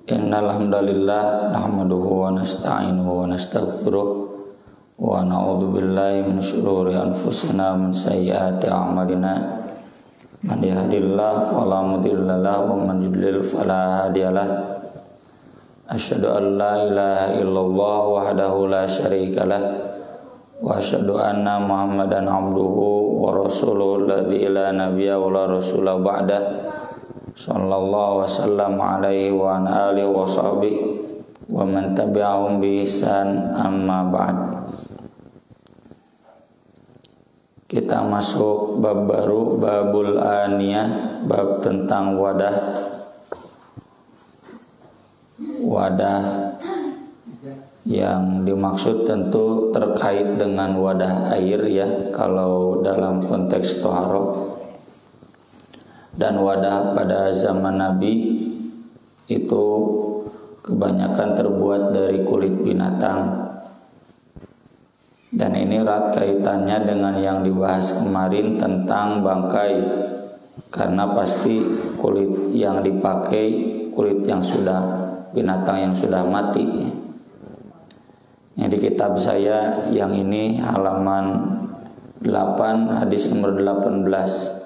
Innal hamdalillah nahmaduhu wa nasta'inuhu wa nastaghfiruh wa na'udzu billahi min shururi anfusina wa min sayyiati a'malina. Man yahdihillahu fala mudilla lahu wa man yudlil fala hadiyalah. Asyhadu an la ilaha illallah wahdahu la syarikalah wa asyhadu anna Muhammadan abduhu wa rasuluhu alladzi la nabiyya wa la rasula ba'da. Sallallahu wasallam alaihi wa alihi wa sahbihi wa man tabi'ahum bi ihsan, amma ba'd. Kita masuk bab baru, babul aniyah, bab tentang wadah yang dimaksud tentu terkait dengan wadah air ya, kalau dalam konteks toharoh. Dan wadah pada zaman Nabi itu kebanyakan terbuat dari kulit binatang. Dan ini erat kaitannya dengan yang dibahas kemarin tentang bangkai, karena pasti kulit yang dipakai kulit yang sudah binatang yang sudah mati. Di kitab saya yang ini halaman 8 hadis nomor 18.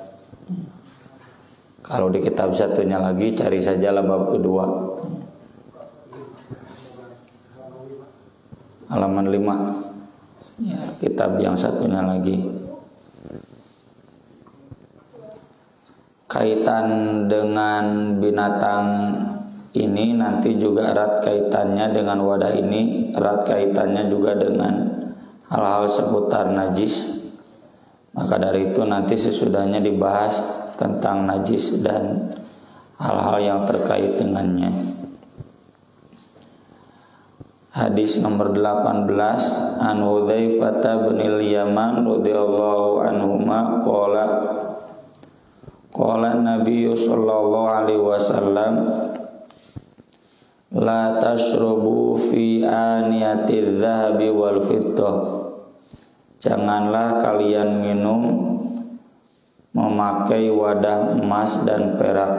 Kalau di kitab satunya lagi cari sajalah bab kedua, halaman 5 ya, kitab yang satunya lagi. Kaitan dengan binatang ini nanti juga erat kaitannya dengan wadah ini, erat kaitannya juga dengan hal-hal seputar najis. Maka dari itu nanti sesudahnya dibahas tentang najis dan hal-hal yang terkait dengannya. Hadis nomor 18, an Hudzaifah bin al-Yaman radhiyallahu anhuma qala Nabi sallallahu alaihi wasallam la tashrabu fi aniyatiz zahabi wal fiddah. Janganlah kalian minum memakai wadah emas dan perak.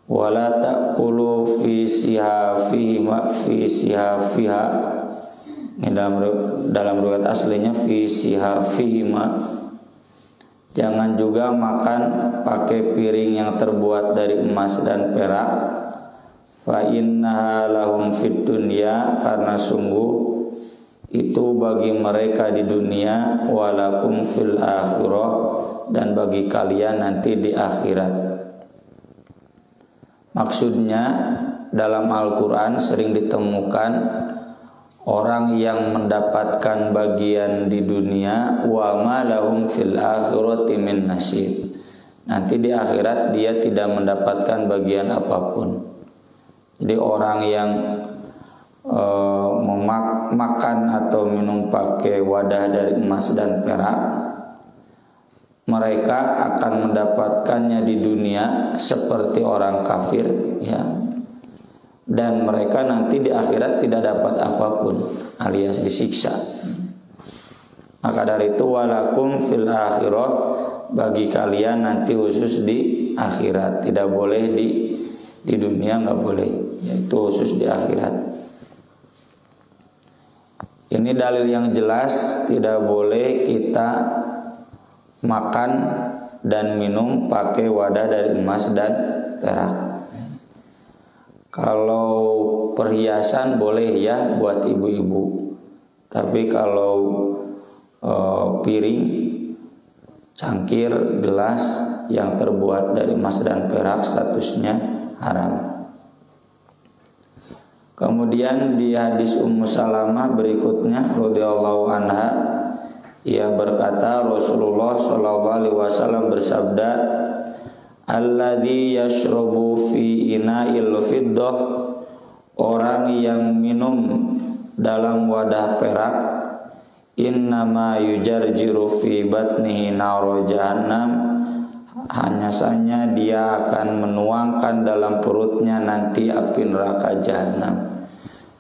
Wala ta'kulu fi sihafiha. Ini dalam riwayat aslinya fi sihafihima. Jangan juga makan pakai piring yang terbuat dari emas dan perak. Fa innaha lahum fid dunya, karena sungguh itu bagi mereka di dunia, walakum fil akhirah, dan bagi kalian nanti di akhirat. Maksudnya dalam Al-Quran sering ditemukan orang yang mendapatkan bagian di dunia, wa ma lahum fil akhirati min nasib. Nanti di akhirat dia tidak mendapatkan bagian apapun. Jadi orang yang makan atau minum pakai wadah dari emas dan perak, mereka akan mendapatkannya di dunia seperti orang kafir ya, dan mereka nanti di akhirat tidak dapat apapun alias disiksa. Maka dari itu walakum fil akhirah, bagi kalian nanti khusus di akhirat, tidak boleh di dunia, nggak boleh, yaitu khusus di akhirat. Ini dalil yang jelas tidak boleh kita makan dan minum pakai wadah dari emas dan perak. Kalau perhiasan boleh ya buat ibu-ibu, tapi kalau piring, cangkir, gelas yang terbuat dari emas dan perak statusnya haram. Kemudian di hadis Ummu Salamah berikutnya radhiyallahu anha, ia berkata Rasulullah sallallahu alaihi wasallam bersabda, alladzi yashrabu fi ina'il fiddah, orang yang minum dalam wadah perak, innama yujarjiru fi batnihi nar jahannam, hanya saja dia akan menuangkan dalam perutnya nanti api neraka jahanam.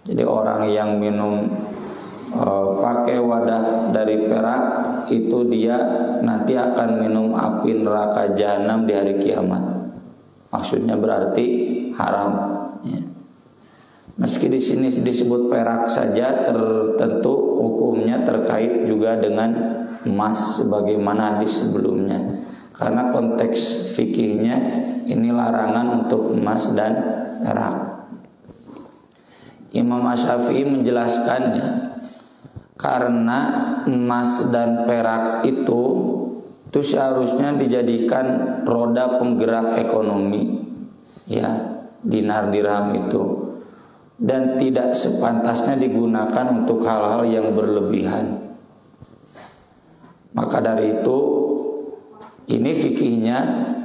Jadi orang yang minum pakai wadah dari perak itu dia nanti akan minum api neraka jahanam di hari kiamat. Maksudnya berarti haram. Ya. Meski di sini disebut perak saja, tentu hukumnya terkait juga dengan emas sebagaimana hadis sebelumnya. Karena konteks fikihnya ini larangan untuk emas dan perak. Imam Asy-Syafi'i menjelaskannya, karena emas dan perak itu seharusnya dijadikan roda penggerak ekonomi, ya, dinar dirham itu, dan tidak sepantasnya digunakan untuk hal-hal yang berlebihan. Maka dari itu ini fikihnya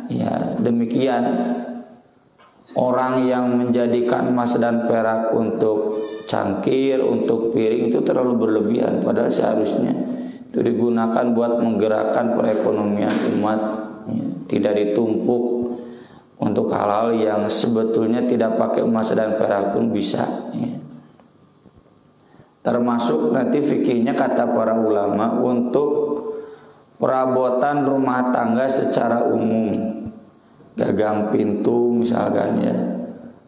ya demikian. Orang yang menjadikan emas dan perak untuk cangkir, untuk piring itu terlalu berlebihan. Padahal seharusnya itu digunakan buat menggerakkan perekonomian umat, ya, tidak ditumpuk untuk hal-hal yang sebetulnya tidak pakai emas dan perak pun bisa, ya. Termasuk nanti fikihnya kata para ulama untuk perabotan rumah tangga secara umum, gagang pintu misalkan, ya,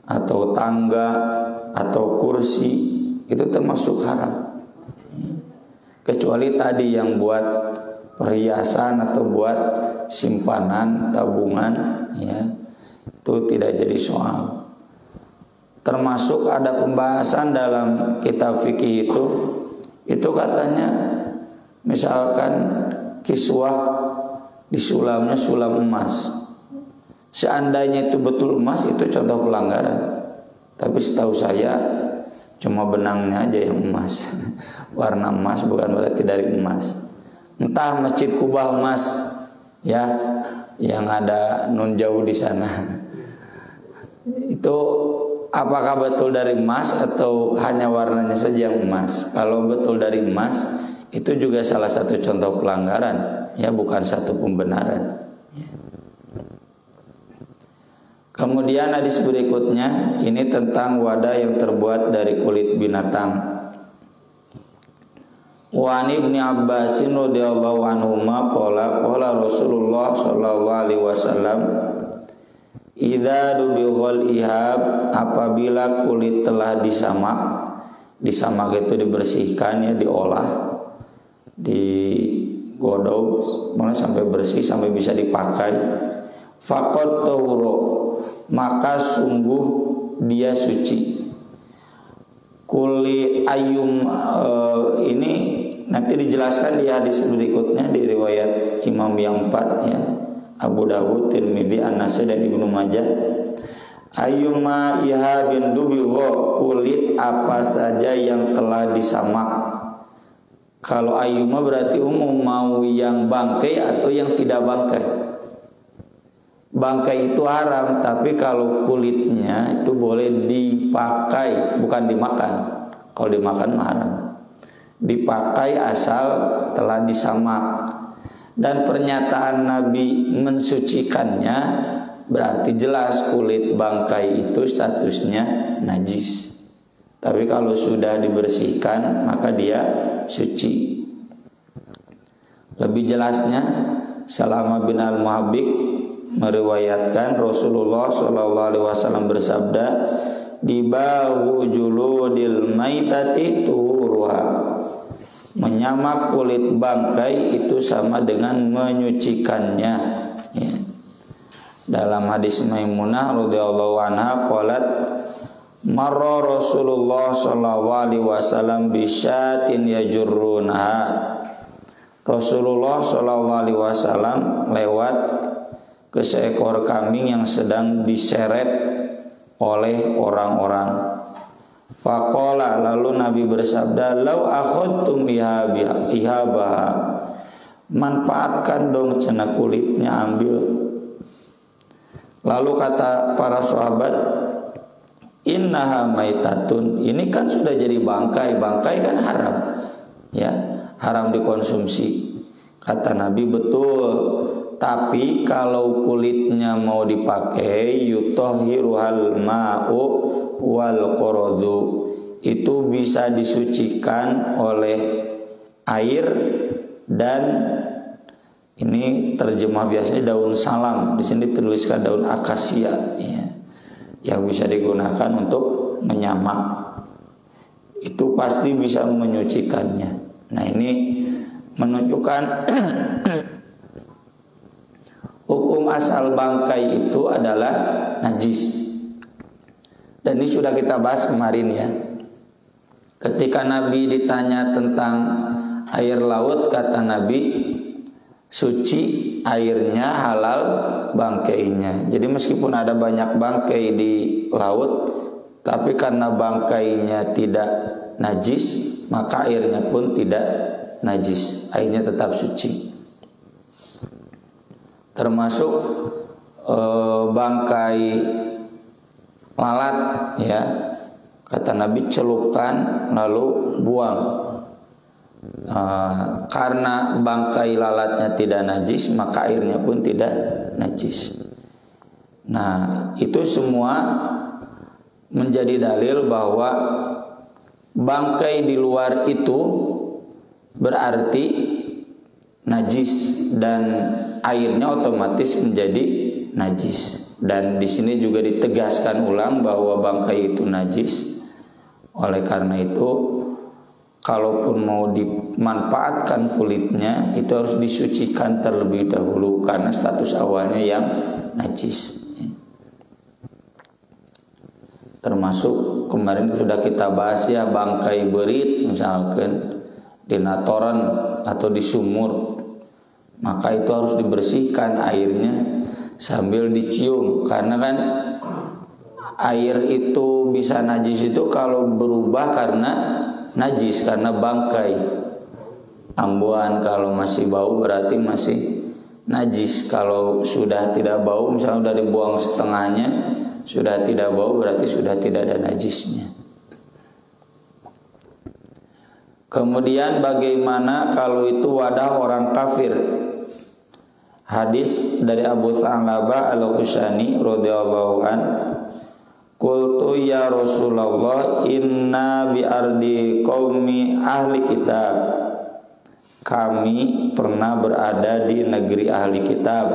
atau tangga atau kursi, itu termasuk haram, ya. Kecuali tadi yang buat perhiasan atau buat simpanan tabungan, ya, itu tidak jadi soal. Termasuk ada pembahasan dalam kitab fikih itu katanya misalkan kiswah di sulamnya sulam emas, seandainya itu betul emas itu contoh pelanggaran. Tapi setahu saya cuma benangnya aja yang emas, warna emas, bukan berarti dari emas. Entah Masjid Kubah emas, ya, yang ada nun jauh di sana, itu apakah betul dari emas atau hanya warnanya saja yang emas? Kalau betul dari emas, itu juga salah satu contoh pelanggaran, ya, bukan satu pembenaran. Kemudian hadis berikutnya ini tentang wadah yang terbuat dari kulit binatang. Wa Ibnu Abbas radhiyallahu anhuma qala Rasulullah sallallahu alaihi wasallam, idza dubighal ihab, apabila kulit telah disamak itu dibersihkan, ya, diolah, digodok malah sampai bersih sampai bisa dipakai, faqad tahura, maka sungguh dia suci. Kuli ayum ini nanti dijelaskan di hadis berikutnya di riwayat Imam yang 4, ya, Abu Dawud, Tirmidzi, An-Nasai dan Ibnu Majah. Ayyuma ihabin dubigho, kulit apa saja yang telah disamak. Kalau ayyuma berarti umum, mau yang bangkai atau yang tidak bangkai. Bangkai itu haram, tapi kalau kulitnya itu boleh dipakai, bukan dimakan. Kalau dimakan haram. Dipakai asal telah disamak. Dan pernyataan Nabi mensucikannya berarti jelas kulit bangkai itu statusnya najis. Tapi kalau sudah dibersihkan maka dia suci. Lebih jelasnya Salamah bin Al-Muhabbik meriwayatkan Rasulullah SAW bersabda, dibahu juludil maitati turuha, menyamak kulit bangkai itu sama dengan menyucikannya, ya. Dalam hadis Maimunah radhiyallahu anha qalat marra Rasulullah sallallahu alaihi wasallam bisyatin yajurrunha, Rasulullah sallallahu alaihi wasallam lewat ke seekor kambing yang sedang diseret oleh orang-orang. Faqala, lalu Nabi bersabda, lau akhadtum ihabaha, manfaatkan dong cena kulitnya, ambil. Lalu kata para sahabat, innaha maitatun, ini kan sudah jadi bangkai, bangkai kan haram, ya, haram dikonsumsi. Kata Nabi, betul, tapi kalau kulitnya mau dipakai, yutahhiruhal ma'u wal qaradu, itu bisa disucikan oleh air dan Ini terjemah biasanya daun salam, di sini tuliskan daun akasia, ya, yang bisa digunakan untuk menyamak. Itu pasti bisa menyucikannya. Nah, ini menunjukkan hukum asal bangkai itu adalah najis. Dan ini sudah kita bahas kemarin ya. Ketika Nabi ditanya tentang air laut, kata Nabi, suci airnya, halal bangkainya. Jadi meskipun ada banyak bangkai di laut, tapi karena bangkainya tidak najis, maka airnya pun tidak najis. Airnya tetap suci. Termasuk bangkai lalat, ya. Kata Nabi, celupkan lalu buang. Karena bangkai lalatnya tidak najis, maka airnya pun tidak najis. Nah, itu semua menjadi dalil bahwa bangkai di luar itu berarti najis dan airnya otomatis menjadi najis. Dan di sini juga ditegaskan ulang bahwa bangkai itu najis. Oleh karena itu, kalaupun mau dimanfaatkan kulitnya, itu harus disucikan terlebih dahulu karena status awalnya yang najis. Termasuk kemarin sudah kita bahas ya, bangkai berit misalkan di natoran atau di sumur, maka itu harus dibersihkan airnya sambil dicium, karena kan air itu bisa najis itu kalau berubah karena najis, karena bangkai. Ambuan kalau masih bau berarti masih najis. Kalau sudah tidak bau, misalnya sudah dibuang setengahnya, sudah tidak bau berarti sudah tidak ada najisnya. Kemudian bagaimana kalau itu wadah orang kafir? Hadis dari Abu Tha'labah Al-Khushani radhiyallahu an, qultu ya Rasulullah, inna bi ardi qaumi ahli kitab. Kami pernah berada di negeri ahli kitab.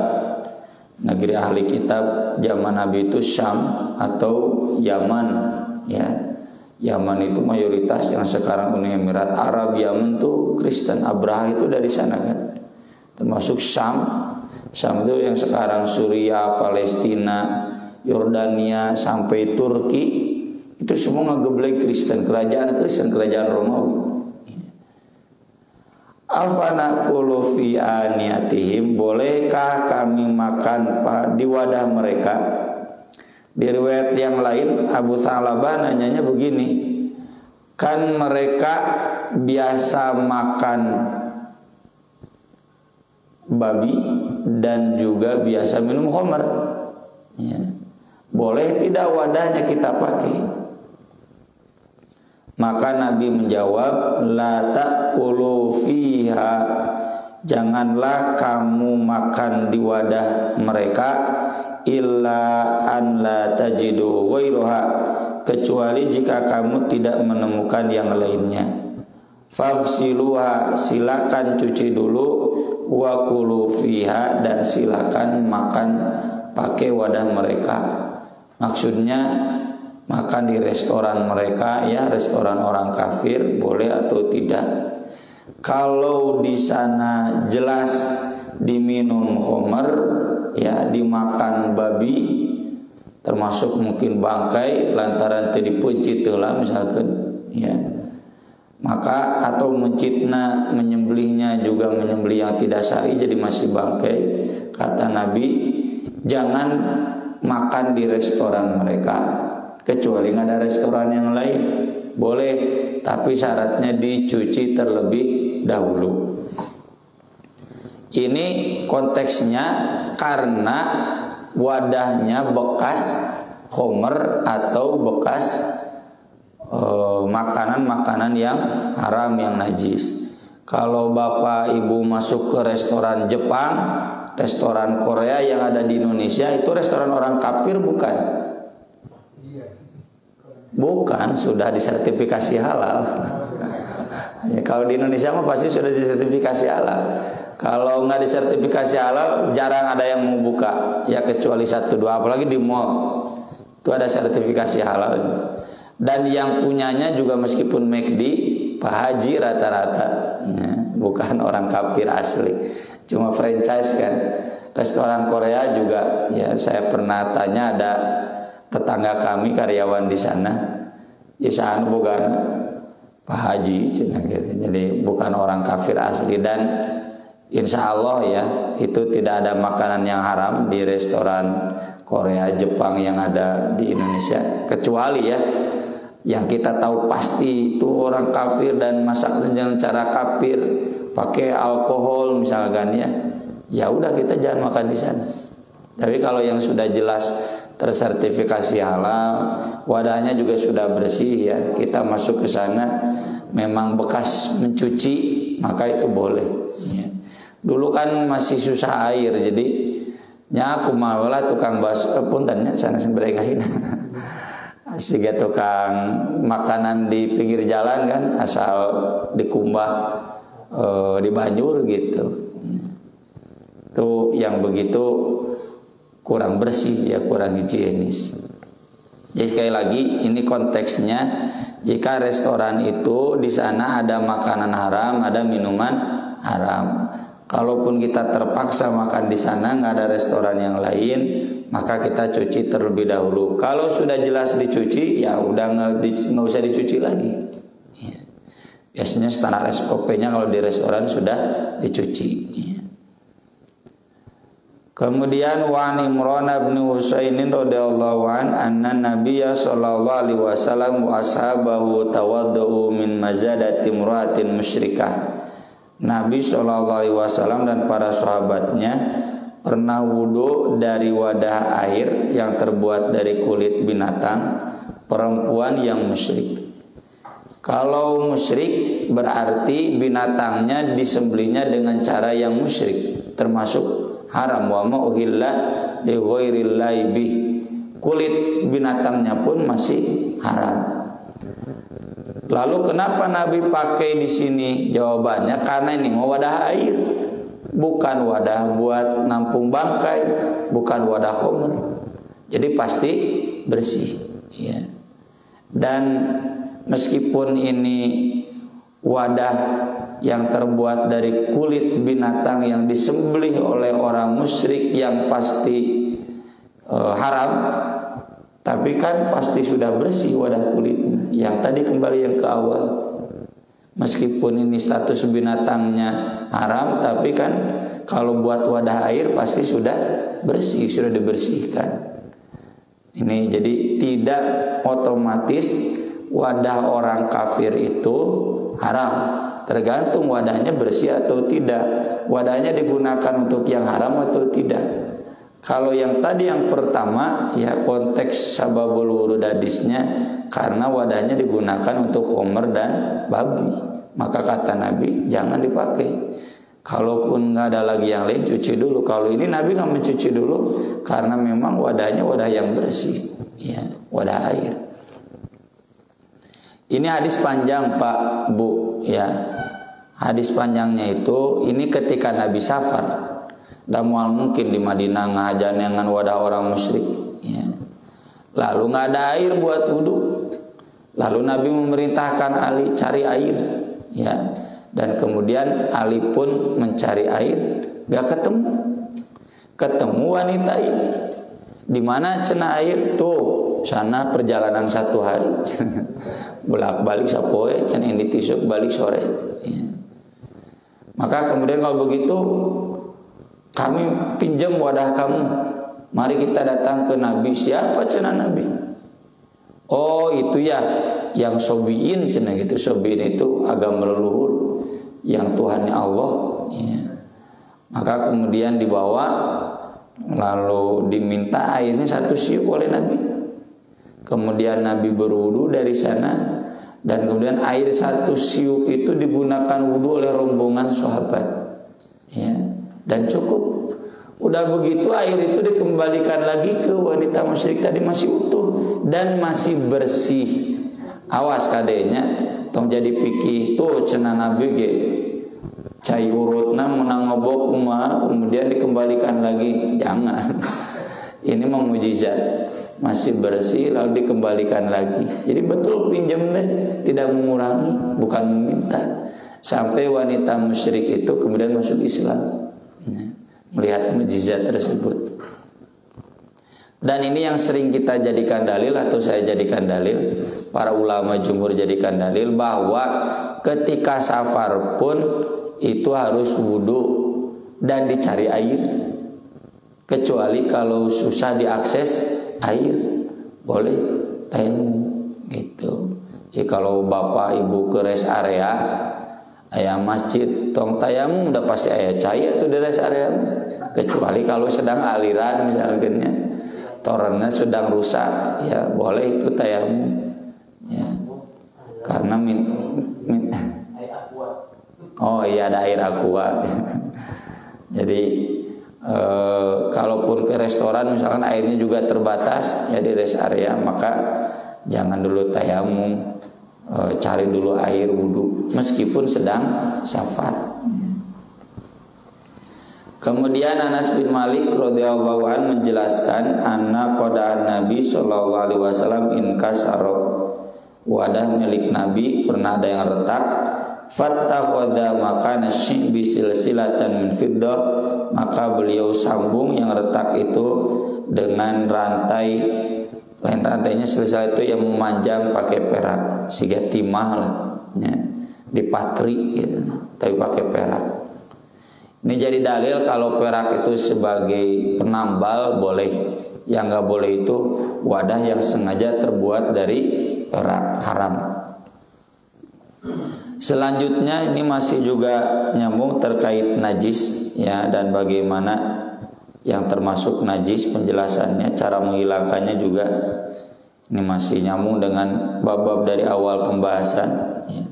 Negeri ahli kitab zaman Nabi itu Syam atau Yaman, ya. Yaman itu mayoritas yang sekarang Uni Emirat Arab. Yaman itu Kristen. Abraha itu dari sana kan. Termasuk Syam. Syam itu yang sekarang Suriah, Palestina, Yordania sampai Turki, itu semua ngegeblek Kristen, kerajaan Kristen, kerajaan Romawi. Afanaqulu fi aniyatihim, bolehkah kami makan di wadah mereka? Di riwayat yang lain Abu Tha'labah nanyanya begini, kan mereka biasa makan babi dan juga biasa minum khamar, ya. Boleh tidak wadahnya kita pakai? Maka Nabi menjawab, la ta'kulu fiha, janganlah kamu makan di wadah mereka, illa an la tajidu ghairuha, kecuali jika kamu tidak menemukan yang lainnya. Faghsiluha, silakan cuci dulu, wa kulu fiha, dan silakan makan pakai wadah mereka. Maksudnya makan di restoran mereka, ya, restoran orang kafir, boleh atau tidak. Kalau di sana jelas diminum khamar, ya, dimakan babi, termasuk mungkin bangkai lantaran tadi puncit lah misalkan, ya, maka atau mencitna, menyembelihnya juga menyembelih yang tidak syar'i jadi masih bangkai, kata Nabi jangan makan di restoran mereka, kecuali nggak ada restoran yang lain boleh, tapi syaratnya dicuci terlebih dahulu. Ini konteksnya karena wadahnya bekas khamar atau bekas makanan-makanan yang haram, yang najis. Kalau bapak ibu masuk ke restoran Jepang, restoran Korea yang ada di Indonesia, itu restoran orang kafir bukan? Bukan, sudah disertifikasi halal. Ya, kalau di Indonesia mah pasti sudah disertifikasi halal. Kalau nggak disertifikasi halal, jarang ada yang mau buka. Ya kecuali 1-2, apalagi di mall. Itu ada sertifikasi halal. Dan yang punyanya juga meskipun McD, Pak Haji rata-rata, bukan orang kafir asli. Cuma franchise kan. Restoran Korea juga, ya saya pernah tanya ada tetangga kami karyawan di sana. Ya sana bukan Pak Haji, gitu. Jadi bukan orang kafir asli. Dan insya Allah ya itu tidak ada makanan yang haram di restoran Korea, Jepang yang ada di Indonesia, kecuali ya yang kita tahu pasti itu orang kafir dan masak dengan cara kafir, pakai alkohol misalkan ya. Ya udah kita jangan makan di sana. Tapi kalau yang sudah jelas tersertifikasi halal, wadahnya juga sudah bersih ya, kita masuk ke sana memang bekas mencuci, maka itu boleh. Ya. Dulu kan masih susah air, jadi aku maulah tukang bakso puntennya sana semberengahin. Siga tukang makanan di pinggir jalan kan, asal dikumbah di banjur gitu. Itu yang begitu kurang bersih ya, kurang higienis. Jadi sekali lagi ini konteksnya, jika restoran itu di sana ada makanan haram, ada minuman haram. Kalaupun kita terpaksa makan di sana, nggak ada restoran yang lain, maka kita cuci terlebih dahulu. Kalau sudah jelas dicuci, ya udah nggak usah dicuci lagi. Ya. Biasanya standar SOP-nya kalau di restoran sudah dicuci. Ya. Kemudian wa Imran bin Husain radhiyallahu anna Nabiyya sallallahu alaihi wasallam wa ashabahu tawaddu min mazadati imra'atin musyrikah. Nabi SAW dan para sahabatnya pernah wudhu dari wadah air yang terbuat dari kulit binatang perempuan yang musyrik. Kalau musyrik berarti binatangnya disembelihnya dengan cara yang musyrik, termasuk haram. Wa ma uhilla li ghairillahi bih. Kulit binatangnya pun masih haram. Lalu kenapa Nabi pakai di sini? Jawabannya karena ini mau wadah air, bukan wadah buat nampung bangkai, bukan wadah khamr. Jadi pasti bersih. Ya. Dan meskipun ini wadah yang terbuat dari kulit binatang yang disembelih oleh orang musyrik yang pasti haram, tapi kan pasti sudah bersih wadah kulitnya. Yang tadi kembali yang ke awal, meskipun ini status binatangnya haram, tapi kan kalau buat wadah air pasti sudah bersih, sudah dibersihkan. Ini jadi tidak otomatis wadah orang kafir itu haram, tergantung wadahnya bersih atau tidak, wadahnya digunakan untuk yang haram atau tidak. Kalau yang tadi yang pertama ya konteks sababul wurud hadisnya karena wadahnya digunakan untuk khamr dan babi, maka kata Nabi jangan dipakai. Kalaupun nggak ada lagi yang lain, cuci dulu. Kalau ini Nabi nggak mencuci dulu karena memang wadahnya wadah yang bersih, ya wadah air. Ini hadis panjang Pak Bu ya. Hadis panjangnya itu ini ketika Nabi safar. Dan mual mungkin di Madinah ngajan dengan wadah orang musyrik ya. Lalu nggak ada air buat wudhu. Lalu Nabi memerintahkan Ali cari air ya. Dan kemudian Ali pun mencari air, gak ketemu. Ketemu wanita ini. Di mana cenah air? Tuh, sana perjalanan 1 hari. Bolak-balik sapoe, cenah ini tisuk balik sore ya. Maka kemudian kalau begitu kami pinjam wadah kamu. Mari kita datang ke Nabi. Siapa cenah Nabi? Oh itu ya yang sobiin cenah gitu. Sobiin itu agama leluhur yang Tuhannya Allah ya. Maka kemudian dibawa, lalu diminta airnya 1 siuk oleh Nabi. Kemudian Nabi berwudu dari sana. Dan kemudian air 1 siuk itu digunakan wudu oleh rombongan sahabat ya. Dan cukup. Udah begitu air itu dikembalikan lagi ke wanita musyrik tadi masih utuh dan masih bersih. Awas kadenya tong jadi pikir tuh cenah Nabi ge cai urutna menang ngobok kumaha kemudian dikembalikan lagi, jangan. Ini mah mukjizat, masih bersih lalu dikembalikan lagi. Jadi betul pinjam deh, tidak mengurangi, bukan meminta. Sampai wanita musyrik itu kemudian masuk Islam, melihat mukjizat tersebut. Dan ini yang sering kita jadikan dalil, atau saya jadikan dalil, para ulama jumhur jadikan dalil, bahwa ketika safar pun itu harus wudu dan dicari air. Kecuali kalau susah diakses air, boleh tayamum gitu. Jadi kalau bapak ibu ke rest area, aya masjid tong tayamum, udah pasti aya cai atau di rest area. Kecuali kalau sedang aliran misalnya, torennya sedang rusak, ya boleh itu tayamum. Ya. Karena oh iya, ada air aqua. Jadi kalaupun ke restoran misalkan airnya juga terbatas ya di rest area, maka jangan dulu tayamum, cari dulu air wudu meskipun sedang safar. Kemudian Anas bin Malik radhiyallahu anhu menjelaskan, anna qada'an Nabi sallallahu alaihi wasallam inkasara, wadah milik Nabi pernah ada yang retak, fattakhadha makana syi'bi silsilatan min fiddah, maka beliau sambung yang retak itu dengan rantai, lain rantainya silsilah itu yang memanjang pakai perak, siga timah lah ya, dipatri gitu, tapi pakai perak. Ini jadi dalil kalau perak itu sebagai penambal boleh. Yang nggak boleh itu wadah yang sengaja terbuat dari perak, haram. Selanjutnya ini masih juga nyambung terkait najis ya, dan bagaimana yang termasuk najis penjelasannya, cara menghilangkannya juga ini masih nyambung dengan bab-bab dari awal pembahasan ya.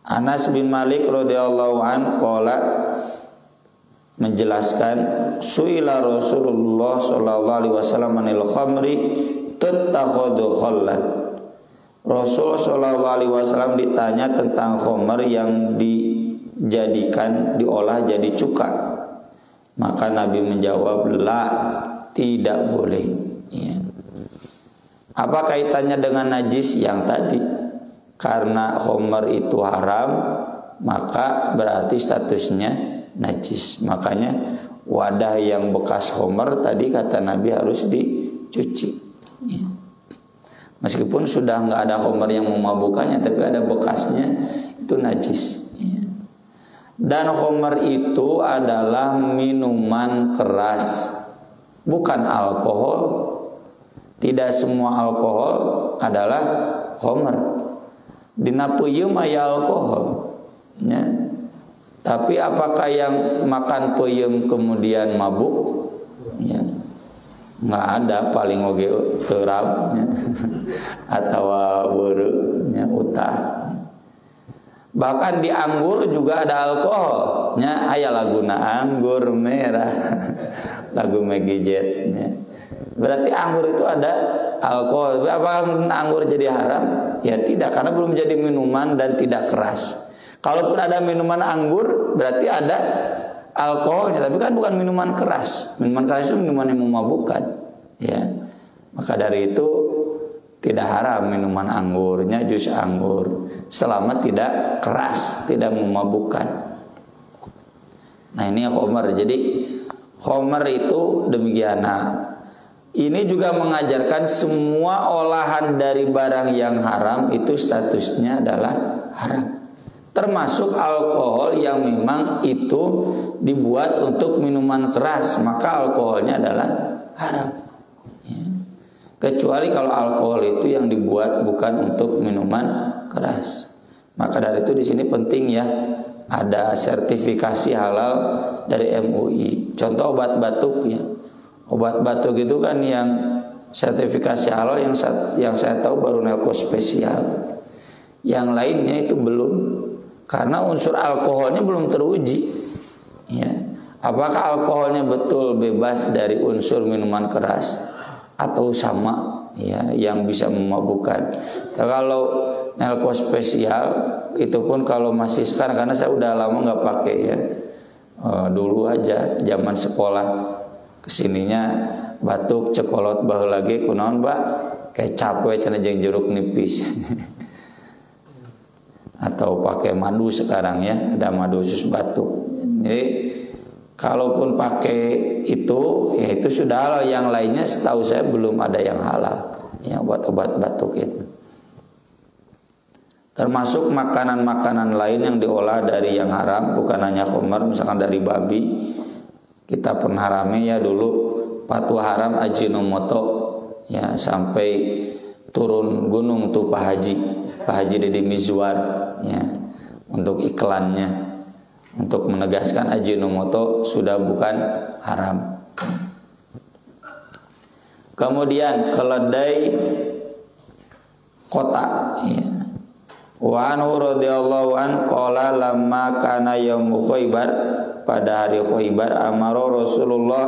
Anas bin Malik radhiyallahu anhu qala menjelaskan, suila Rasulullah sallallahu alaihi wasallam anil khamri tattakhadhu khallan. Rasul sallallahu alaihi wasallam ditanya tentang khamr yang dijadikan, diolah jadi cuka. Maka Nabi menjawab, la, tidak boleh ya. Apa kaitannya dengan najis yang tadi? Karena khamr itu haram, maka berarti statusnya najis. Makanya wadah yang bekas khamr tadi kata Nabi harus dicuci ya. Meskipun sudah nggak ada khamr yang memabukkannya, tapi ada bekasnya, itu najis ya. Dan khamr itu adalah minuman keras, bukan alkohol. Tidak semua alkohol adalah khamr. Dina peuyeum aya alkohol ya. Tapi apakah yang makan peuyeum kemudian mabuk? Ya. Nggak ada, paling oge terab ya. Atau beureu nya utah. Bahkan di anggur juga ada alkoholnya, aya laguna anggur merah. Lagu Maggie Jet ya. Berarti anggur itu ada alkohol. Apakah anggur jadi haram? Ya tidak, karena belum menjadi minuman dan tidak keras. Kalaupun ada minuman anggur, berarti ada alkoholnya, tapi kan bukan minuman keras. Minuman keras itu minuman yang memabukkan, ya. Maka dari itu tidak haram minuman anggurnya, jus anggur, selama tidak keras, tidak memabukkan. Nah ini khamr. Jadi khamr itu demikian. Nah, ini juga mengajarkan semua olahan dari barang yang haram itu statusnya adalah haram. Termasuk alkohol yang memang itu dibuat untuk minuman keras, maka alkoholnya adalah haram ya. Kecuali kalau alkohol itu yang dibuat bukan untuk minuman keras. Maka dari itu di sini penting ya, ada sertifikasi halal dari MUI. Contoh obat batuk ya. Obat batuk itu kan yang sertifikasi halal yang saya tahu baru Nelco Spesial. Yang lainnya itu belum, karena unsur alkoholnya belum teruji ya. Apakah alkoholnya betul bebas dari unsur minuman keras atau sama ya yang bisa memabukkan. Kalau nelko spesial itu pun kalau masih sekarang, karena saya udah lama nggak pakai ya. Dulu aja zaman sekolah kesininya batuk cekolot baheula lagi kunaon Mbak kecap we cenah jeung jeruk nipis. Atau pakai madu sekarang ya, ada madu khusus batuk. Jadi kalaupun pakai itu, ya itu sudah halal. Yang lainnya setahu saya belum ada yang halal ya buat obat batuk itu. Termasuk makanan-makanan lain yang diolah dari yang haram, bukan hanya khamar, misalkan dari babi. Kita pernah rame ya dulu fatwa haram Ajinomoto ya, sampai turun gunung tuh Pak Haji Deddy Mizwar ya, untuk iklannya, untuk menegaskan Ajinomoto sudah bukan haram. Kemudian keledai kotak ya. Wa anhu radhiyallahu an qala lamma kana yaum Khaibar, pada hari Khaibar amara Rasulullah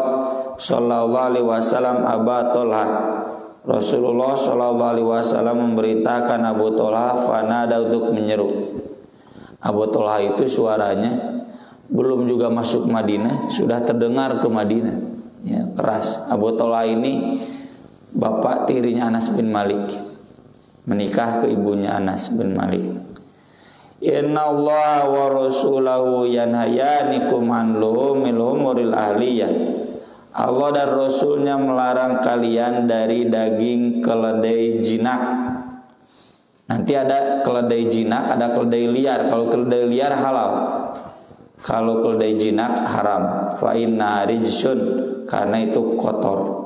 sallallahu alaihi wasallam Aba Thalha. Rasulullah sallallahu alaihi wasallam memerintahkan Abu Thalha fanada untuk menyeru. Abu Thalha itu suaranya belum juga masuk Madinah sudah terdengar ke Madinah. Ya, keras. Abu Thalha ini bapak tirinya Anas bin Malik, menikah ke ibunya Anas bin Malik. Inna Allah wa rasulahu yanhayanikum an luhumil humuril ahliyah. Allah dan Rasulnya melarang kalian dari daging keledai jinak. Nanti ada keledai jinak, ada keledai liar. Kalau keledai liar halal, kalau keledai jinak haram. Fa inna rijsun, karena itu kotor.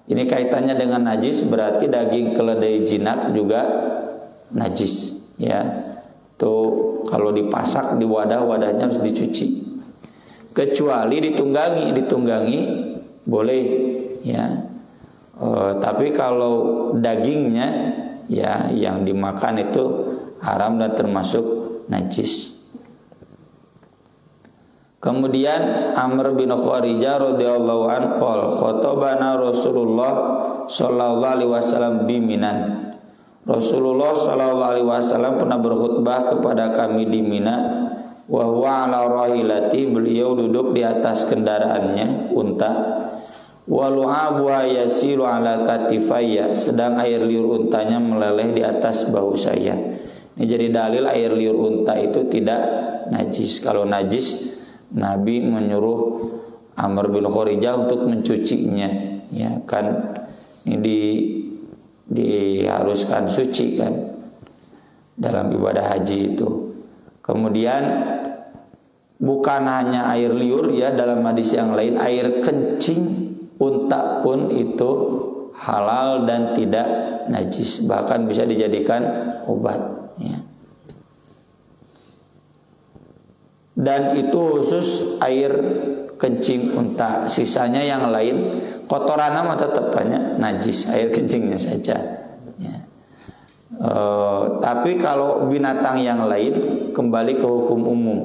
Ini kaitannya dengan najis, berarti daging keledai jinak juga najis ya. Tuh kalau dipasak di wadahnya harus dicuci. Kecuali ditunggangi boleh ya. Tapi kalau dagingnya ya yang dimakan itu haram dan termasuk najis. Kemudian Amr bin Kharijah radhiyallahu anhu qol khatabana Rasulullah sallallahu alaihi wasallam biminan. Rasulullah sallallahu alaihi wasallam pernah berkhutbah kepada kami di Mina. Wa huwa ala rahilati, beliau duduk di atas kendaraannya unta. Wa lu'abuha yasilu ala katifayya, sedang air liur untanya meleleh di atas bahu saya. Ini jadi dalil air liur unta itu tidak najis. Kalau najis, Nabi menyuruh Amr bin Kharijah untuk mencucinya, ya kan? Ini diharuskan suci kan dalam ibadah haji itu. Kemudian bukan hanya air liur ya, dalam hadis yang lain air kencing unta pun itu halal dan tidak najis, bahkan bisa dijadikan obat ya. Dan itu khusus air kencing unta. Sisanya yang lain kotoran mah tetap banyak najis, air kencingnya saja ya. Tapi kalau binatang yang lain kembali ke hukum umum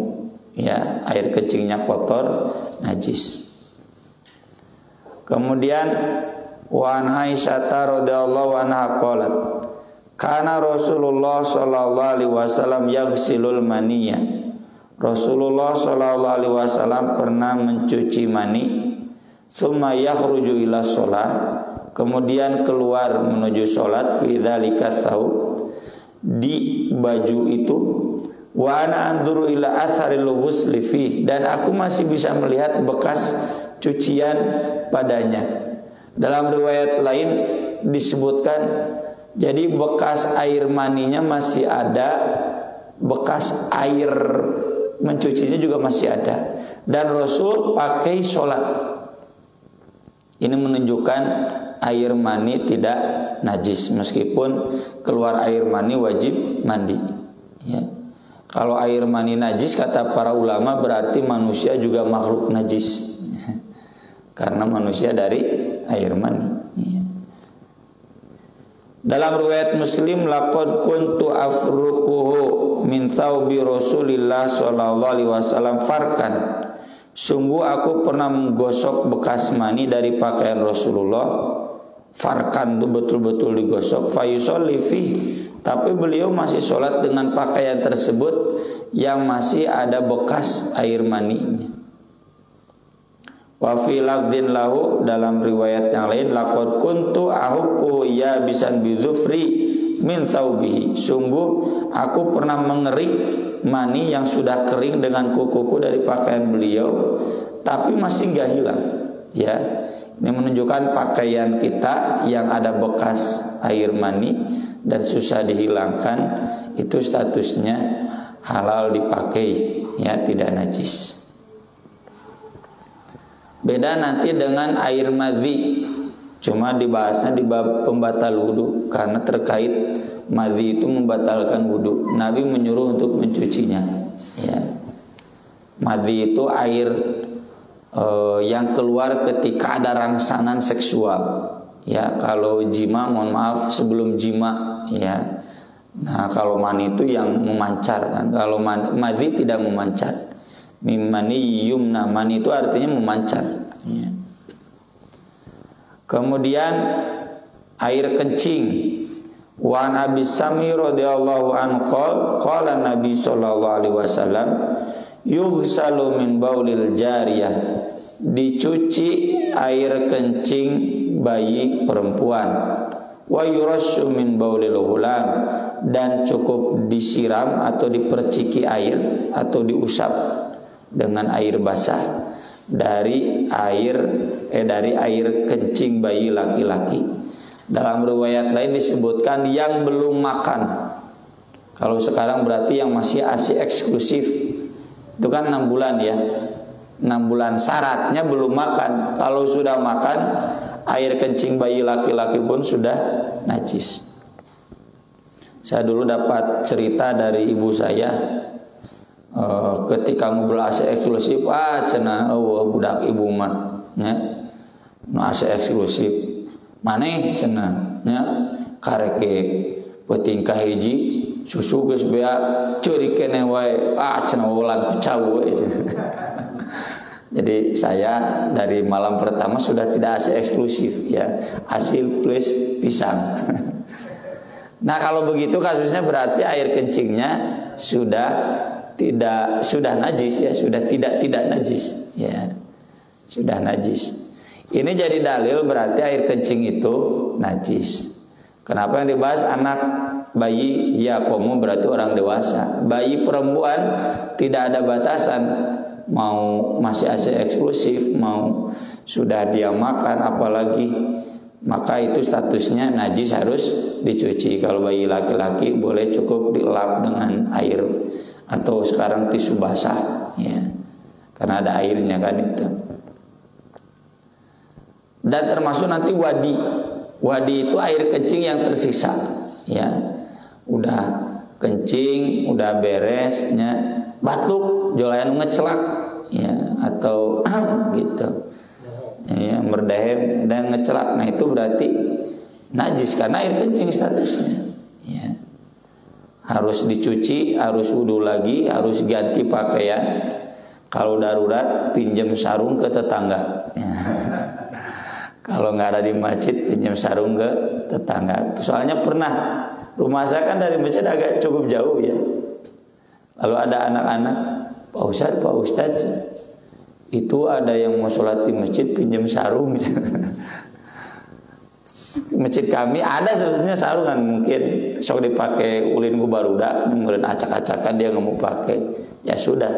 ya, air kencingnya kotor najis. Kemudian wa an Aisyah radhiyallahu anha qalat kana Rasulullah sallallahu alaihi wasallam yaghsilul maniyah. Rasulullah sallallahu alaihi wasallam pernah mencuci mani, tsumma yakhruju ila shalah, kemudian keluar menuju salat, fi dzalika thawb, di baju itu, wa ana anzuru ila atharil ghusli fi, dan aku masih bisa melihat bekas cucian padanya. Dalam riwayat lain disebutkan jadi bekas air maninya masih ada, bekas air mencucinya juga masih ada, dan Rasul pakai sholat. Ini menunjukkan air mani tidak najis, meskipun keluar air mani wajib mandi ya. Kalau air mani najis kata para ulama berarti manusia juga makhluk najis karena manusia dari air mani ya. Dalam riwayat Muslim, laqad kuntu afruquhu min thawbi Rasulillah sallallahu alaihi wasallam farkan. Sungguh aku pernah menggosok bekas mani dari pakaian Rasulullah farkan tuh betul-betul digosok, fayusolli fi, tapi beliau masih sholat dengan pakaian tersebut yang masih ada bekas air maninya. Wa fi lafdzin lahu, dalam riwayat yang lain, laqad kuntu ahukku ya bisan bidzufri min taubihi, sungguh aku pernah mengerik mani yang sudah kering dengan kukuku dari pakaian beliau, tapi masih enggak hilang. Ya, ini menunjukkan pakaian kita yang ada bekas air mani dan susah dihilangkan, itu statusnya halal dipakai, ya, tidak najis. Beda nanti dengan air madhi, cuma dibahasnya di bab pembatal wudu, karena terkait madhi itu membatalkan wudu. Nabi menyuruh untuk mencucinya. Ya. Madhi itu air yang keluar ketika ada rangsangan seksual. Ya, kalau jima, mohon maaf, sebelum jima. Ya. Nah, kalau mani itu yang memancar kan. Kalau madhi tidak memancar. Mimani yumna, mani itu artinya memancar. Ya. Kemudian air kencing. Wa Nabi Sami radhiyallahu anhu qala Nabi sallallahu alaihi wasallam yughsalu min baulil jariyah, dicuci air kencing bayi perempuan, wa yurashu min baulil ghulam, dan cukup disiram atau diperciki air atau diusap dengan air basah dari air kencing bayi laki-laki. Dalam riwayat lain disebutkan yang belum makan. Kalau sekarang berarti yang masih ASI eksklusif. Itu kan 6 bulan ya. 6 bulan syaratnya belum makan. Kalau sudah makan, air kencing bayi laki-laki pun sudah najis. Saya dulu dapat cerita dari ibu saya, ketika ngobrol ASI eksklusif, cenah budak ibu mah nya. Nu ASI eksklusif. Maneh cenah nya kareke peuting ka hiji susu geus bea ceurik keneh wae cenah ulang kucau we. Jadi saya dari malam pertama sudah tidak ASI eksklusif ya, hasil plus pisang. Nah, kalau begitu kasusnya berarti air kencingnya sudah najis ya, sudah tidak najis ya. Sudah najis. Ini jadi dalil berarti air kencing itu najis. Kenapa yang dibahas anak bayi? Ya, komo berarti orang dewasa. Bayi perempuan tidak ada batasan, mau masih ASI eksklusif, mau sudah dia makan apalagi, maka itu statusnya najis, harus dicuci. Kalau bayi laki-laki boleh cukup dilap dengan air atau sekarang tisu basah ya, karena ada airnya kan itu. Dan termasuk nanti wadi. Wadi itu air kencing yang tersisa ya. Udah kencing, udah beresnya, batuk, jolayan ngecelak ya, atau gitu ya, merdahem dan ngecelak. Nah, itu berarti najis karena air kencing statusnya ya. Harus dicuci, harus wudu lagi, harus ganti pakaian. Kalau darurat pinjam sarung ke tetangga ya. Kalau nggak ada di masjid, pinjam sarung ke tetangga. Soalnya pernah, rumah saya kan dari masjid agak cukup jauh ya. Lalu ada anak-anak, Pak Ustadz, itu ada yang mau sholat di masjid pinjam sarung. Masjid kami ada sebetulnya sarung kan, mungkin sok dipakai ulin ku barudak, kemudian acak-acakan dia nggak mau pakai. Ya sudah,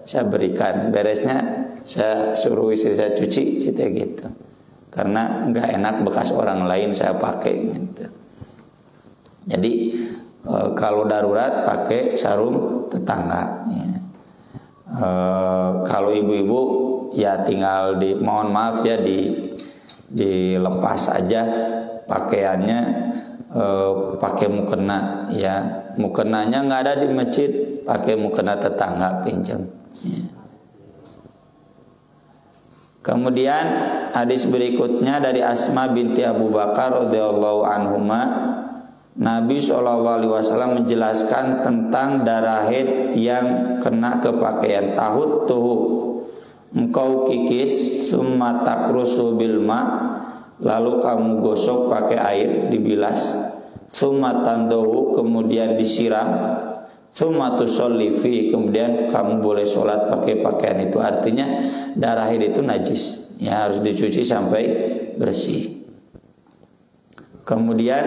saya berikan. Beresnya saya suruh istri saya cuci, gitu. Karena nggak enak bekas orang lain saya pakai gitu. Jadi kalau darurat pakai sarung tetangga ya. Kalau ibu-ibu ya tinggal mohon maaf ya, dilepas aja pakaiannya, pakai mukena ya. Mukenanya nggak ada di masjid, pakai mukena tetangga pinjam ya. Kemudian hadis berikutnya dari Asma binti Abu Bakar radhiyallahu anhuma, Nabi SAW menjelaskan tentang darah haid yang kena ke pakaian. Tahut tuhu, engkau kikis, summa takrusu bilma, lalu kamu gosok pakai air, dibilas, tsumma tandahu, kemudian disiram, tsumma tusolli fi, kemudian kamu boleh sholat pakai pakaian itu. Artinya darah haid itu najis, ya harus dicuci sampai bersih. Kemudian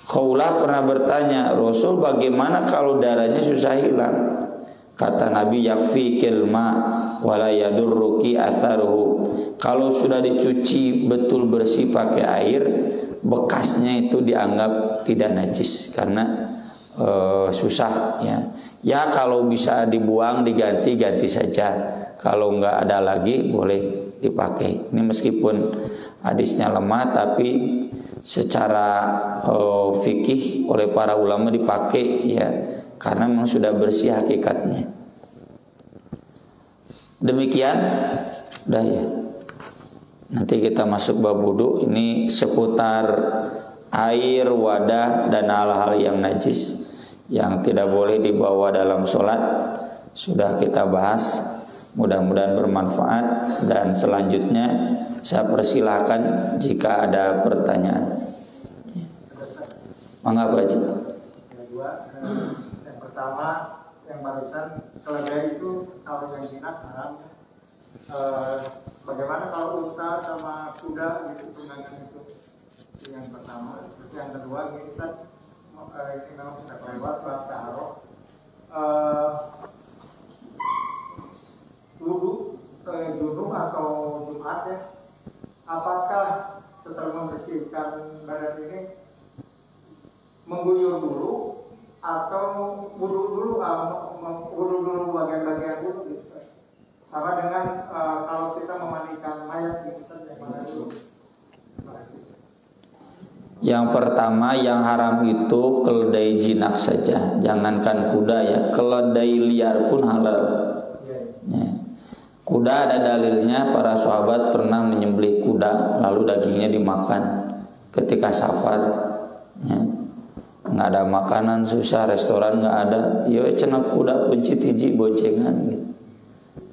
Khawlah pernah bertanya, Rasul bagaimana kalau darahnya susah hilang? Kata Nabi, yakfikil ma wala yadurruki atharuhu. Kalau sudah dicuci betul bersih pakai air, bekasnya itu dianggap tidak najis karena susah, ya. Ya kalau bisa dibuang, diganti saja. Kalau nggak ada lagi boleh dipakai. Ini meskipun hadisnya lemah, tapi secara fikih oleh para ulama dipakai, ya, karena memang sudah bersih hakikatnya. Demikian, udah ya. Nanti kita masuk bab wudu. Ini seputar air, wadah, dan hal-hal yang najis yang tidak boleh dibawa dalam sholat sudah kita bahas. Mudah-mudahan bermanfaat, dan selanjutnya saya persilahkan jika ada pertanyaan. Mangga Pak Haji. Yang pertama, yang barusan keledai itu kalau yang jinak haram. Bagaimana kalau unta sama kuda gitu tunangan itu? Yang pertama. Terus yang kedua, ini Ustaz, ini memang sudah kelewat bab taharah. Wudu junub atau Jumat, ya, apakah setelah membersihkan badan ini mengguyur dulu atau wudu dulu bagian-bagian wudu, sama dengan kalau kita memandikan mayat gitu saja, yang mana dulu? Terima kasih. Yang pertama, yang haram itu keledai jinak saja, jangankan kuda, ya, keledai liar pun halal. Ya. Kuda ada dalilnya, para sahabat pernah menyembelih kuda lalu dagingnya dimakan ketika safar, ya. Nggak ada makanan, susah, restoran nggak ada, yo cenak kuda puncit hiji boncengan gitu.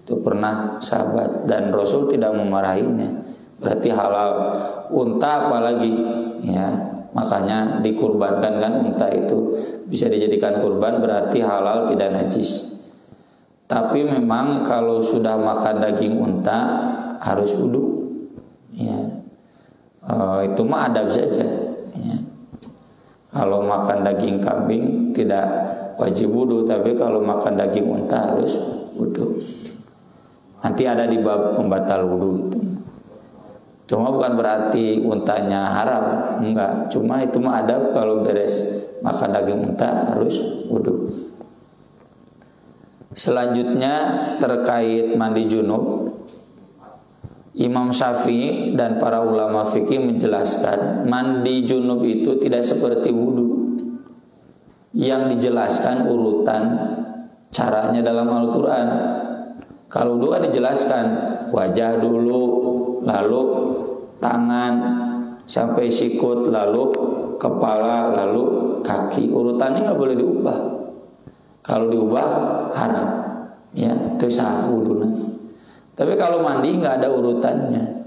Itu pernah sahabat, dan Rasul tidak memarahinya, berarti halal. Unta apalagi, ya, makanya dikurbankan kan, unta itu bisa dijadikan kurban, berarti halal, tidak najis. Tapi memang kalau sudah makan daging unta harus wudu, ya. Itu mah adab saja, ya. Kalau makan daging kambing tidak wajib wudu, tapi kalau makan daging unta harus wudu. Nanti ada di bab pembatal wudu itu. Cuma bukan berarti untanya haram, enggak. Cuma itu mah adab, kalau beres makan daging unta harus wudu. Selanjutnya terkait mandi junub, Imam Syafi'i dan para ulama fikih menjelaskan mandi junub itu tidak seperti wudu. Yang dijelaskan urutan caranya dalam Al-Quran. Kalau wudu kan dijelaskan wajah dulu, lalu tangan sampai sikut, lalu kepala, lalu kaki. Urutannya nggak boleh diubah. Kalau diubah haram, ya, itu sah wudunya. Tapi kalau mandi nggak ada urutannya,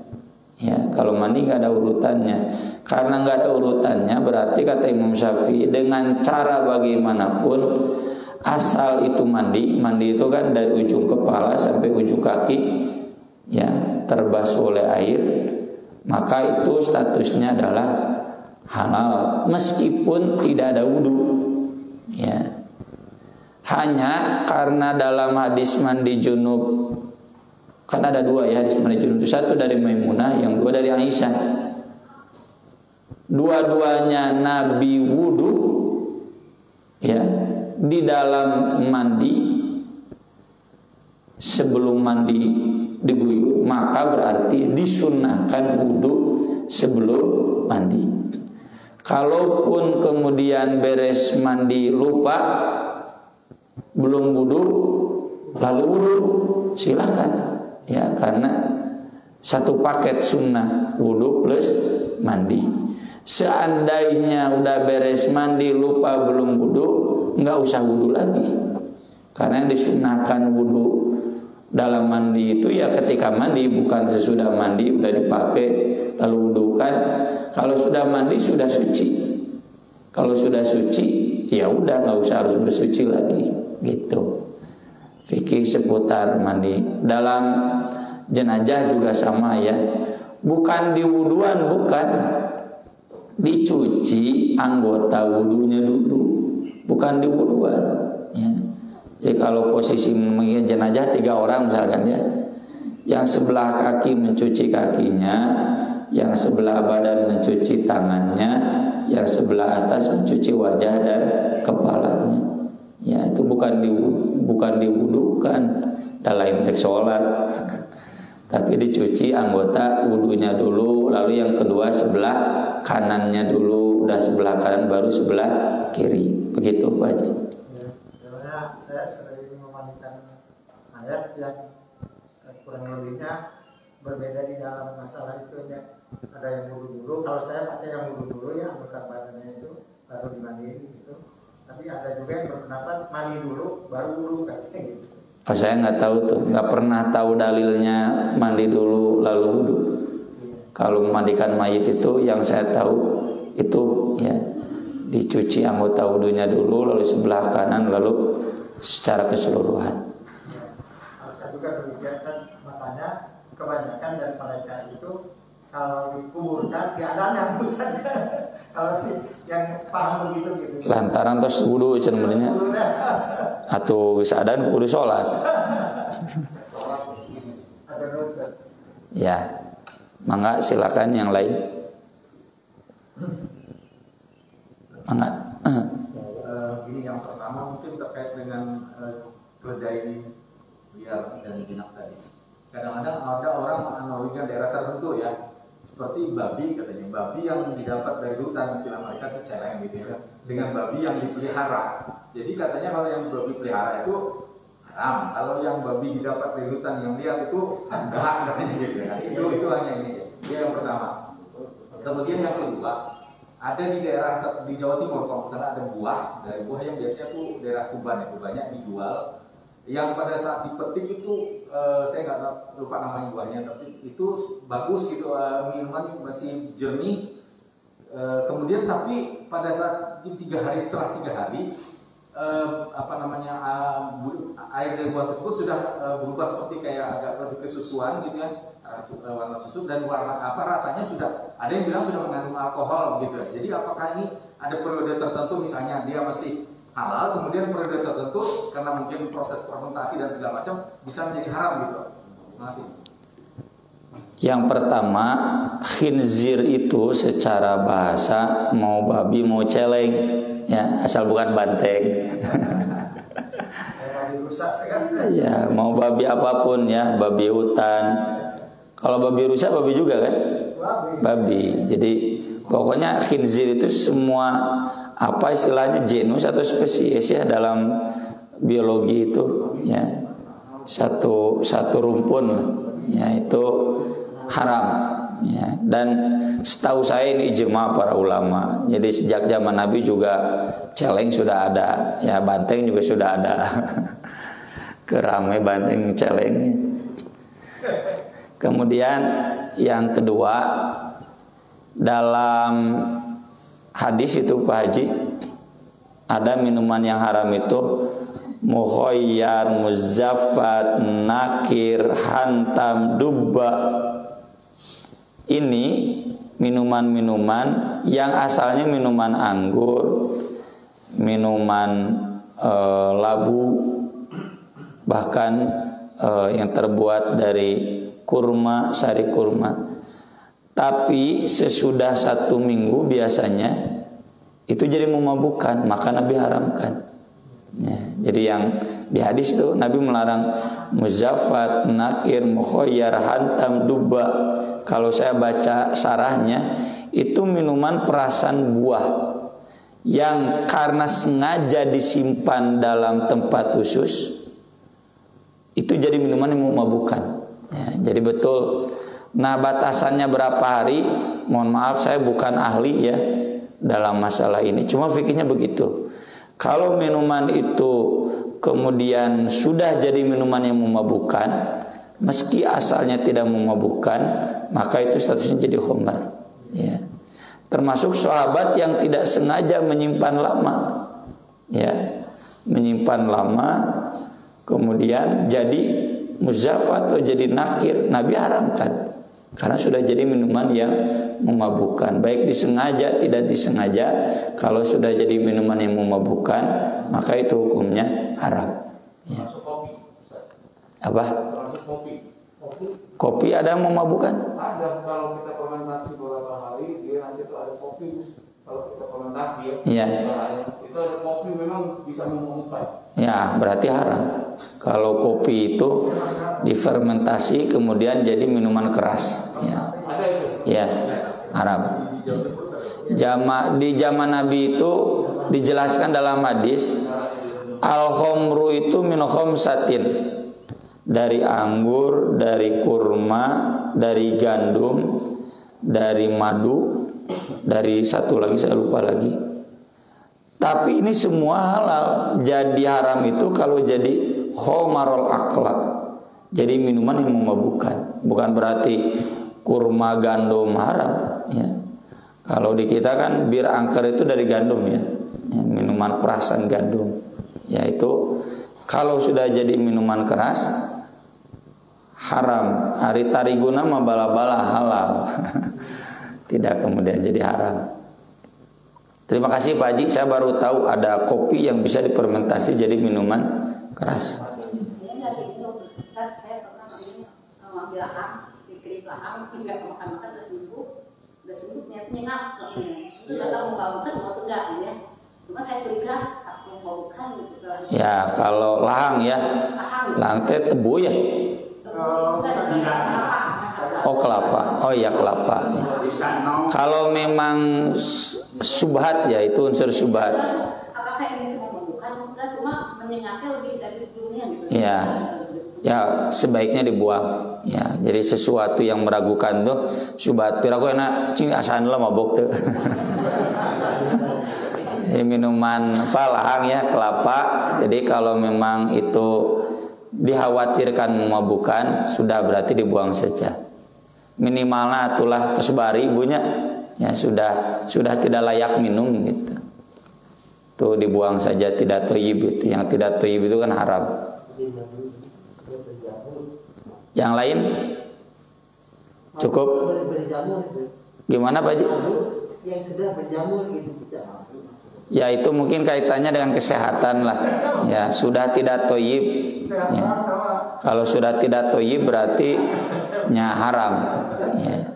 ya, kalau mandi nggak ada urutannya. Karena nggak ada urutannya, berarti kata Imam Syafi'i dengan cara bagaimanapun, asal itu mandi itu kan dari ujung kepala sampai ujung kaki, ya, terbasuh oleh air, maka itu statusnya adalah halal meskipun tidak ada wudu, ya. Hanya karena dalam hadis mandi junub, kan ada dua, ya, hadis mandi junub itu, satu dari Maimunah, yang dua dari Aisyah. Dua-duanya Nabi wudu, ya, di dalam mandi sebelum mandi diguyur, maka berarti disunnahkan wudu sebelum mandi. Kalaupun kemudian beres mandi lupa, belum wudu lalu wudu, silakan, ya, karena satu paket sunnah, wudu plus mandi. Seandainya udah beres mandi lupa belum wudu, nggak usah wudu lagi, karena yang disunnahkan wudu dalam mandi itu ya ketika mandi, bukan sesudah mandi udah dipakai lalu wudukan. Kalau sudah mandi sudah suci. Kalau sudah suci ya udah nggak usah harus bersuci lagi gitu. Fikih seputar mandi. Dalam jenazah juga sama ya. Bukan diwuduan, bukan. Dicuci anggota wudunya dulu, bukan diwuduan ya. Jadi kalau posisi jenazah 3 orang misalkan ya, yang sebelah kaki mencuci kakinya, yang sebelah badan mencuci tangannya, yang sebelah atas mencuci wajah dan kepalanya. Ya itu bukan diwudukan dalam konteks sholat, tapi dicuci anggota wudunya dulu, lalu yang kedua sebelah kanannya dulu, udah sebelah kanan baru sebelah kiri. Begitu Pak Haji. Ya, saya sering memandikan mayat yang kurang lebihnya berbeda di dalam masalah itu ya. Ada yang wudu dulu, kalau saya pakai yang wudu dulu ya, anggota badannya itu baru dimandiin gitu. Tapi ada juga yang berpendapat mandi dulu baru wudu kayak gitu. Oh, saya nggak tahu tuh, nggak pernah tahu dalilnya mandi dulu lalu wudu. Kalau memandikan mayit itu yang saya tahu itu ya dicuci anggota wudunya dulu, lalu sebelah kanan, lalu secara keseluruhan. Ya, kalau saya juga demikian, makanya kebanyakan dari mereka itu kalau dikuburkan tidak ada yang pusat. Kalau yang paham begitu gitu. Lantaran tos wudu sebenarnya. Atau wisadan kudu sholat. Ya, mangga silakan yang lain. Mangga. Ini yang pertama mungkin terkait dengan keledai liar dan jinak tadi. Kadang-kadang ada orang menganalogikan daerah tertentu ya, seperti babi katanya, babi yang didapat dari hutan, istilah mereka itu celeng gitu ya, dengan babi yang dipelihara. Jadi katanya kalau yang babi pelihara itu haram, kalau yang babi didapat dari hutan yang liar itu enggak katanya gitu ya. Itu hanya ini ya. Dia yang pertama. Kemudian yang kedua, ada di daerah di Jawa Timur kalau misalnya ada buah, dari buah yang biasanya tuh daerah Tuban itu banyak dijual, yang pada saat dipetik itu saya nggak lupa namanya buahnya, tapi itu bagus gitu, minuman masih jernih. Kemudian tapi pada saat 3 hari setelah 3 hari air dari buah tersebut sudah berubah seperti kayak agak lebih kesusuan gitu ya, warna susu, dan warna rasanya sudah ada yang bilang sudah mengandung alkohol gitu ya. Jadi apakah ini ada periode tertentu, misalnya dia masih halal, kemudian periode tertentu karena mungkin proses fermentasi dan segala macam bisa menjadi haram gitu. Terima kasih. Yang pertama, khinzir itu secara bahasa mau babi mau celeng ya, asal bukan banteng. Ya, mau babi apapun ya, babi hutan. Kalau babi rusa babi juga kan? Babi. Jadi pokoknya khinzir itu semua apa istilahnya genus atau spesies ya dalam biologi itu ya, satu rumpun ya, itu haram ya. Dan setahu saya ini ijma para ulama. Jadi sejak zaman Nabi juga celeng sudah ada ya, banteng juga sudah ada. Keramai banteng celeng. Kemudian yang kedua, dalam hadis itu Pak Haji, ada minuman yang haram itu mukhayyar, muzaffat, nakir, hantam, dubba. Ini minuman-minuman yang asalnya minuman anggur, minuman labu, bahkan yang terbuat dari kurma, sari kurma. Tapi sesudah 1 minggu biasanya itu jadi memabukkan, maka Nabi haramkan ya. Jadi yang di hadis itu Nabi melarang muzaffat, nakir, mukhayyar, hantam, dubba. Kalau saya baca sarahnya, itu minuman perasan buah yang karena sengaja disimpan dalam tempat khusus, itu jadi minuman yang memabukkan ya. Jadi betul. Nah, batasannya berapa hari? Mohon maaf, saya bukan ahli ya dalam masalah ini. Cuma fikihnya begitu. Kalau minuman itu kemudian sudah jadi minuman yang memabukkan, meski asalnya tidak memabukkan, maka itu statusnya jadi khamar. Ya. Termasuk sahabat yang tidak sengaja menyimpan lama, ya, menyimpan lama, kemudian jadi muzaffat atau jadi nakir, Nabi haramkan. Karena sudah jadi minuman yang memabukkan, baik disengaja tidak disengaja. Kalau sudah jadi minuman yang memabukkan, maka itu hukumnya haram. Ya. Apa? Kopi ada yang memabukkan? Ada, kalau kita fermentasi beberapa hari, dia nanti tuh ada kopi. Kalau kita fermentasi ya, itu ada kopi memang bisa memabukkan. Ya, berarti haram. Kalau kopi itu difermentasi kemudian jadi minuman keras, ya, ya, haram. Di zaman Nabi itu dijelaskan dalam hadis, al-khamru itu min khamsatin, dari anggur, dari kurma, dari gandum, dari madu, dari satu lagi saya lupa lagi. Tapi ini semua halal. Jadi haram itu kalau jadi khomarul akhlak, jadi minuman yang memabukkan. Bukan berarti kurma gandum haram, ya. Kalau di kita kan bir angker itu dari gandum, ya, ya, minuman perasan gandum. Yaitu kalau sudah jadi minuman keras haram. Hari tariguna mah bala-bala halal. Tidak kemudian jadi haram. Terima kasih Pak Haji, saya baru tahu ada kopi yang bisa difermentasi jadi minuman keras. Saya pernah mengambil laham, dikirim laham, nggak makan-makan udah sembuh, nyenyak, itu nggak tahu memabukkan atau enggak ya. Cuma saya curiga memabukkan gitu. Ya kalau lahang ya, lahang teh tebu ya. Oh kelapa, oh iya kelapa. Ya. Kalau memang subhat ya itu unsur subhat. Apakah ini cuma membuka sebenarnya cuma menyengatnya lebih dari dunia gitu? Ya, ya sebaiknya dibuang. Ya, jadi sesuatu yang meragukan tuh subhat. Piraku enak, cing asan lah mabok tuh. Minuman apa lahang ya kelapa. Jadi kalau memang itu dikhawatirkan memabukkan, sudah berarti dibuang saja. Minimalnya itulah tersebari ibunya, ya sudah tidak layak minum gitu. Tuh dibuang saja, tidak thayyib itu. Yang tidak thayyib itu kan haram. Yang lain cukup. Gimana Pak Haji? Yang sudah berjamur gitu bisa. Ya itu mungkin kaitannya dengan kesehatan lah. Ya sudah tidak thayyib. Ya. Kalau sudah tidak thayyib berarti nya haram. Ya.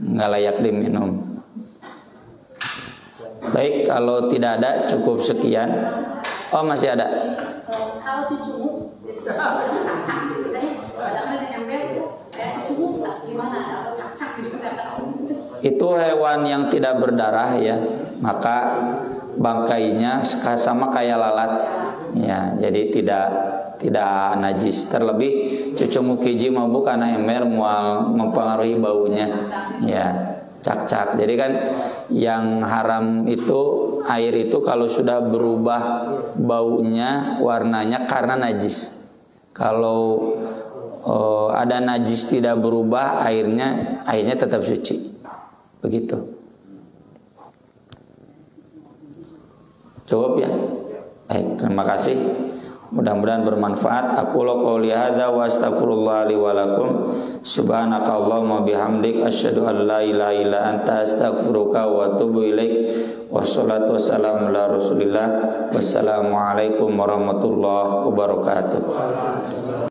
Nggak layak diminum. Baik, kalau tidak ada cukup sekian. Oh masih ada. Kalau cucumu, cacak gitu ya, kadang-kadang nempel kayak cucumu gimana? Atau cacak gitu nggak tahu. Itu hewan yang tidak berdarah ya, maka bangkainya sama kayak lalat. Ya, jadi tidak najis. Terlebih cucu mukiji mabuk karena ember mual mempengaruhi baunya. Ya, cak-cak. Jadi kan yang haram itu air itu kalau sudah berubah baunya, warnanya karena najis. Kalau ada najis tidak berubah, airnya tetap suci. Begitu. Cukup ya? Baik, terima kasih. Mudah-mudahan bermanfaat. Aku qouli hadza wa astaghfirullah li wa lakum. Subhanakallahumma bihamdik asyhadu an la ilaha illa anta astaghfiruka wa atubu ilaik. Wassalatu wassalamu ala Rasulillah. Wassalamualaikum warahmatullahi wabarakatuh.